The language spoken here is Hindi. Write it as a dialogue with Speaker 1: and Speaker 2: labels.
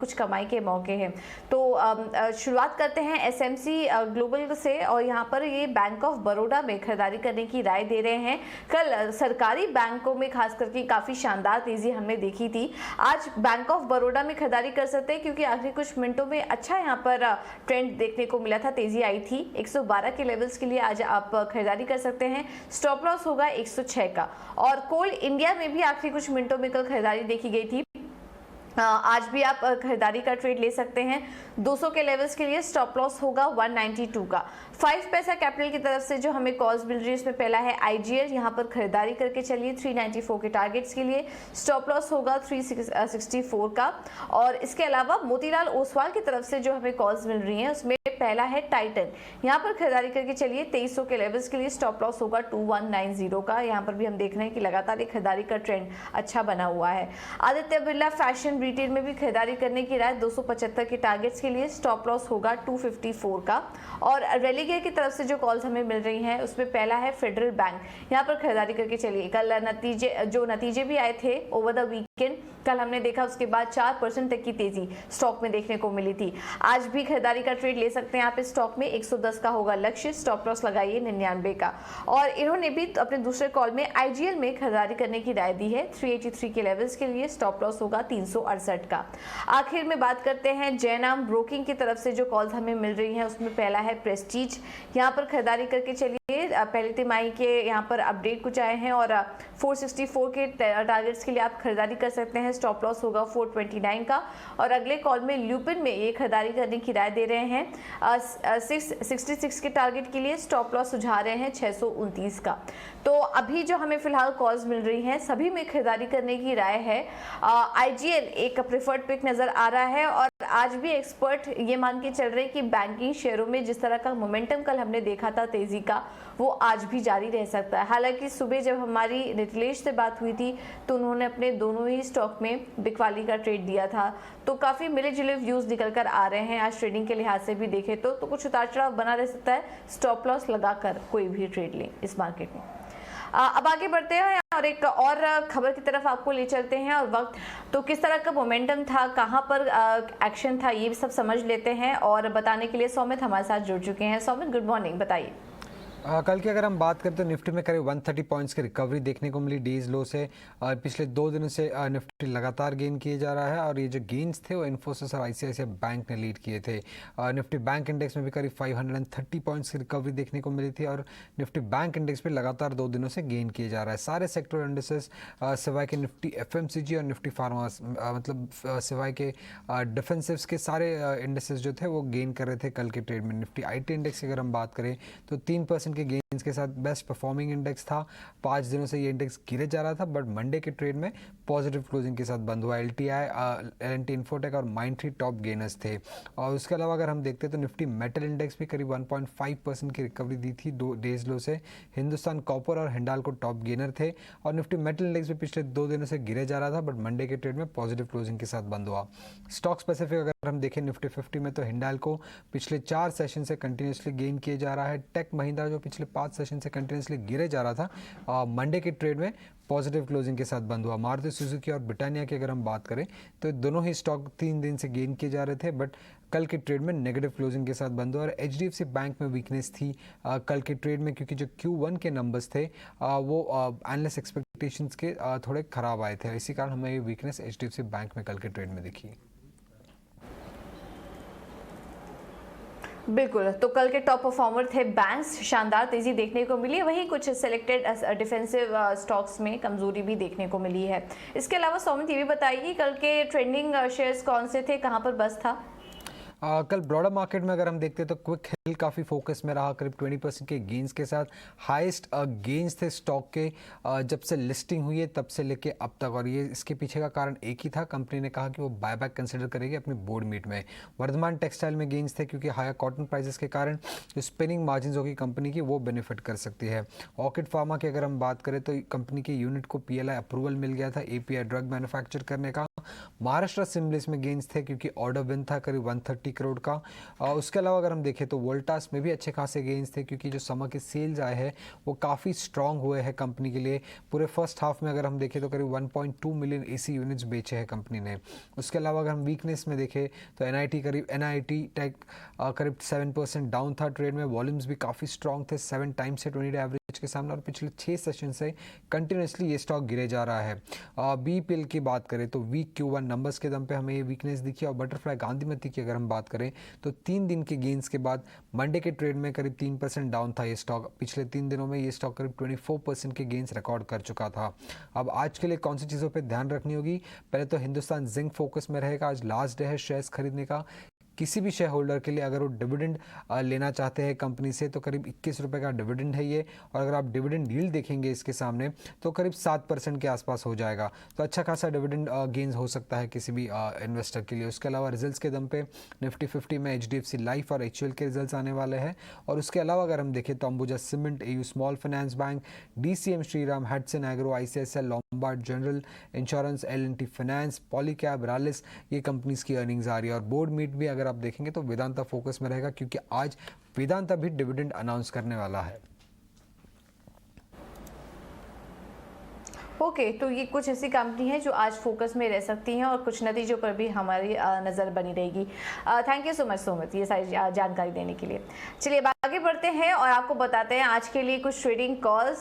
Speaker 1: कुछ कमाई के मौके हैं। तो शुरुआत करते हैं एसएमसी ग्लोबल से, और यहाँ पर ये बैंक ऑफ बड़ौदा में खरीदारी करने की राय दे रहे हैं। कल सरकारी बैंकों में खास करके काफी शानदार तेजी हमने देखी थी। आज बैंक ऑफ बड़ौदा में खरीदारी कर सकते हैं क्योंकि आखिरी कुछ मिनटों में अच्छा यहाँ पर ट्रेंड देखने को मिला था, तेजी आई थी। 112 के लेवल्स के लिए आज आप खरीदारी कर सकते हैं। स्टॉप लॉस होगा 106 का। और कोल इंडिया में भी आखिरी कुछ मिनटों में कल खरीदारी देखी गई थी। आज भी आप खरीदारी का ट्रेड ले सकते हैं। 200 के लेवल्स के लिए स्टॉप लॉस होगा 192 का। 5 पैसा कैपिटल की तरफ से जो हमें कॉल्स मिल रही है उसमें पहला है आईजीएल, यहाँ पर खरीदारी करके चलिए 394 के टारगेट्स के लिए। स्टॉप लॉस होगा 364 का। और इसके अलावा मोतीलाल ओसवाल की तरफ से जो हमें कॉल्स मिल रही हैं उसमें पहला है टाइटन, यहाँ पर खरीदारी करके चलिए 2300 के लेवल्स के लिए। स्टॉप लॉस होगा 2190 का। यहाँ पर भी हम देख रहे हैं कि लगातार एक खरीदारी का ट्रेंड अच्छा बना हुआ है। आदित्य बिरला फैशन रिटेल में भी खरीदारी करने की राय 275 के टारगेट्स के लिए। स्टॉप लॉस होगा 254 का। और रेलीगेयर की तरफ से जो कॉल्स हमें मिल रही हैं उसमें पहला है फेडरल बैंक, यहाँ पर खरीदारी करके चलिए। कल नतीजे भी आए थे ओवर द वीकेंड, कल हमने देखा उसके बाद 4% तक की तेजी स्टॉक में देखने को मिली थी। आज भी खरीदारी का ट्रेड ले सकते हैं आप इस स्टॉक में। 110 का होगा लक्ष्य। स्टॉप लॉस लगाइए 99 का। और इन्होंने भी अपने दूसरे कॉल में आईजीएल में खरीदारी करने की राय दी है 383 के लेवल्स के लिए। स्टॉप लॉस होगा 368 का। आखिर में बात करते हैं जयनाम ब्रोकिंग की तरफ से जो कॉल्स हमें मिल रही हैं उसमें पहला है प्रेस्टीज, यहाँ पर खरीदारी करके चलिए। पहली तिमाही के यहाँ पर अपडेट कुछ आए हैं और 464 के टारगेट्स के लिए आप खरीदारी कर सकते हैं। स्टॉप लॉस होगा 429 का। और अगले कॉल में ल्यूपिन में ये खरीदारी करने की राय दे रहे हैं 666 के टारगेट के लिए। स्टॉप लॉस सुझा रहे हैं 629 का। तो अभी जो हमें फिलहाल कॉल्स मिल रही हैं सभी में खरीदारी करने की राय है। आईजीएल एक प्रेफर्ड पिक नजर आ रहा है। और आज भी एक्सपर्ट ये मान के चल रहे हैं कि बैंकिंग शेयरों में जिस तरह का मोमेंटम कल हमने देखा था तेजी का, वो आज भी जारी रह सकता है। हालांकि सुबह जब हमारी नितिलेश से बात हुई थी तो उन्होंने अपने दोनों ही स्टॉक में बिकवाली का ट्रेड दिया था, तो काफी मिले जुले व्यूज निकल कर आ रहे हैं। आज ट्रेडिंग के लिहाज से भी देखें तो कुछ उतार चढ़ाव बना रह सकता है। स्टॉप लॉस लगाकर कोई भी ट्रेड लें इस मार्केट में। अब आगे बढ़ते हैं और एक और खबर की तरफ आपको ले चलते हैं। और वक्त तो किस तरह का मोमेंटम था, कहां पर एक्शन था, ये सब समझ लेते हैं। और बताने के लिए सौमित हमारे साथ जुड़ चुके हैं। सौमित, गुड मॉर्निंग, बताइए।
Speaker 2: कल की अगर हम बात करें तो निफ्टी में करीब 130 पॉइंट्स की रिकवरी देखने को मिली डेज लो से। पिछले 2 दिनों से निफ्टी लगातार गेन किए जा रहा है और ये जो गेन्स थे वो इन्फोसिस और आईसीआईसीआई बैंक ने लीड किए थे। निफ्टी बैंक इंडेक्स में भी करीब 530 पॉइंट्स की रिकवरी देखने को मिली थी और निफ्टी बैंक इंडेक्स पे लगातार 2 दिनों से गेन किए जा रहा है। सारे सेक्टर इंडेक्सेस सिवाय के निफ्टी एफएमसीजी और निफ्टी फार्मा मतलब सिवाय के डिफेंसिव्स के सारे इंडेक्सेस जो थे वो गेन कर रहे थे कल के ट्रेड में। निफ्टी आईटी इंडेक्स की अगर हम बात करें तो 3% के गेन्स के साथ बेस्ट परफॉर्मिंग इंडेक्स था। 5 दिनों से ये इंडेक्स गिरे जा रहा था बट मंडे के ट्रेड में पॉजिटिव क्लोजिंग के साथ बंद हुआ। एलटीआई, एल&टी इन्फोटेक और माइंडट्री टॉप गेनर्स थे। और उसके अलावा अगर हम देखते हैं तो निफ्टी मेटल इंडेक्स भी करीब 1.5% की रिकवरी दी थी 2 डेज लो से। हिंदुस्तान कॉपर और हिंडाल्को टॉप गेनर थे और निफ्टी मेटल इंडेक्स भी पिछले 2 दिनों से गिरे जा रहा था बट मंडे के ट्रेड में पॉजिटिव क्लोजिंग के साथ बंद हुआ। स्टॉक स्पेसिफिक अगर हम देखें निफ्टी 50 में तो हिंडाल्को पिछले 4 सेशन से कंटिन्यूसली गेन किए जा रहा है। टेक महिंद्रा जो पिछले 5 सेशन से कंटिन्यूसली गिरे जा रहा था मंडे के ट्रेड में पॉजिटिव क्लोजिंग के साथ बंद हुआ। मारुति सुजुकी और ब्रिटानिया की अगर हम बात करें तो दोनों ही स्टॉक 3 दिन से गेन किए जा रहे थे बट कल के ट्रेड में नेगेटिव क्लोजिंग के साथ बंद हुआ। और एचडीएफसी बैंक में वीकनेस थी कल के ट्रेड में क्योंकि जो Q1 के नंबर्स थे वो एनालिस्ट एक्सपेक्टेशंस के थोड़े खराब आए थे। इसी कारण हमें ये वीकनेस एचडीएफसी बैंक में कल के ट्रेड में दिखी।
Speaker 1: बिल्कुल, तो कल के टॉप परफॉर्मर थे बैंक्स, शानदार तेजी देखने को मिली। वहीं कुछ सिलेक्टेड डिफेंसिव स्टॉक्स में कमजोरी भी देखने को मिली है। इसके अलावा सौमित ये भी बताइए कल के ट्रेंडिंग शेयर्स कौन से थे, कहां पर बस था?
Speaker 2: कल ब्रॉडर मार्केट में अगर हम देखते हैं तो क्विक हिल काफ़ी फोकस में रहा, करीब 20% के गेंस के साथ। हाईएस्ट गेंस थे स्टॉक के जब से लिस्टिंग हुई है तब से लेके अब तक। और ये इसके पीछे का कारण एक ही था, कंपनी ने कहा कि वो बायबैक कंसिडर करेगी अपनी बोर्ड मीट में। वर्धमान टेक्सटाइल में गेंस थे क्योंकि हायर कॉटन प्राइसेस के कारण जो स्पिनिंग मार्जिन होगी कंपनी की वो बेनिफिट कर सकती है। ऑर्किड फार्मा की अगर हम बात करें तो कंपनी के यूनिट को पीएलआई अप्रूवल मिल गया था एपीआई ड्रग मैन्युफैक्चर करने का महाराष्ट्र असेंबलीज में गेंस थे क्योंकि ऑर्डर विन था करीब 130 करोड़ का। उसके अलावा अगर हम देखें तो वोल्टास में भी अच्छे खासे गेंस थे क्योंकि जो समर के सेल्स आए हैं वो काफ़ी स्ट्रांग हुए हैं कंपनी के लिए। पूरे फर्स्ट हाफ में अगर हम देखें तो करीब 1.2 मिलियन एसी यूनिट्स बेचे हैं कंपनी ने। उसके अलावा अगर हम वीकनेस में देखें तो एनआईटी टेक करीब 7% डाउन था ट्रेड में। वॉल्यूम्स भी काफ़ी स्ट्रांग थे 7 टाइम्स से 20 डे एवरेज के सामने, और पिछले 6 सेशन से कंटिन्यूसली ये स्टॉक गिरे जा रहा है। बीपीएल की बात करें तो वीक Q1 नंबर्स के दम पे हमें ये वीकनेस दिखी। और बटरफ्लाई गांधीमती की अगर हम बात करें तो 3 दिन के गेंस के बाद मंडे के ट्रेड में करीब 3% डाउन था ये स्टॉक। पिछले 3 दिनों में ये स्टॉक करीब 24% के गेंस रिकॉर्ड कर चुका था। अब आज के लिए कौन सी चीज़ों पे ध्यान रखनी होगी? पहले तो हिंदुस्तान जिंक फोकस में रहेगा। आज लास्ट डे है शेयर्स खरीदने का। किसी भी शेयर होल्डर के लिए अगर वो डिविडेंड लेना चाहते हैं कंपनी से तो करीब 21 रुपये का डिविडेंड है ये। और अगर आप डिविडेंड यील्ड देखेंगे इसके सामने तो करीब 7% के आसपास हो जाएगा। तो अच्छा खासा डिविडेंड गेन्स हो सकता है किसी भी इन्वेस्टर के लिए। उसके अलावा रिजल्ट्स के दम पे निफ्टी 50 में HDFC लाइफ और HUL के रिजल्ट्स आने वाले हैं। और उसके अलावा अगर हम देखें तो Ambuja cement, AU small finance bank, DCM Shriram, Hudson agro, ICICI Lombard general insurance, L&T finance, Polycab, Rallis, ये कंपनीज की अर्निंग्स आ रही है। और बोर्ड मीट भी अगर आप देखेंगे तो वेदांता फोकस में रहेगा क्योंकि आज वेदांता भी डिविडेंड अनाउंस करने वाला है।
Speaker 1: ओके, तो ये कुछ ऐसी कंपनी है जो आज फोकस में रह सकती हैं और कुछ नतीजों पर भी हमारी नज़र बनी रहेगी। Thank you so much Sumit ये सारी जानकारी देने के लिए। चलिए आगे बढ़ते हैं और आपको बताते हैं आज के लिए कुछ ट्रेडिंग कॉल्स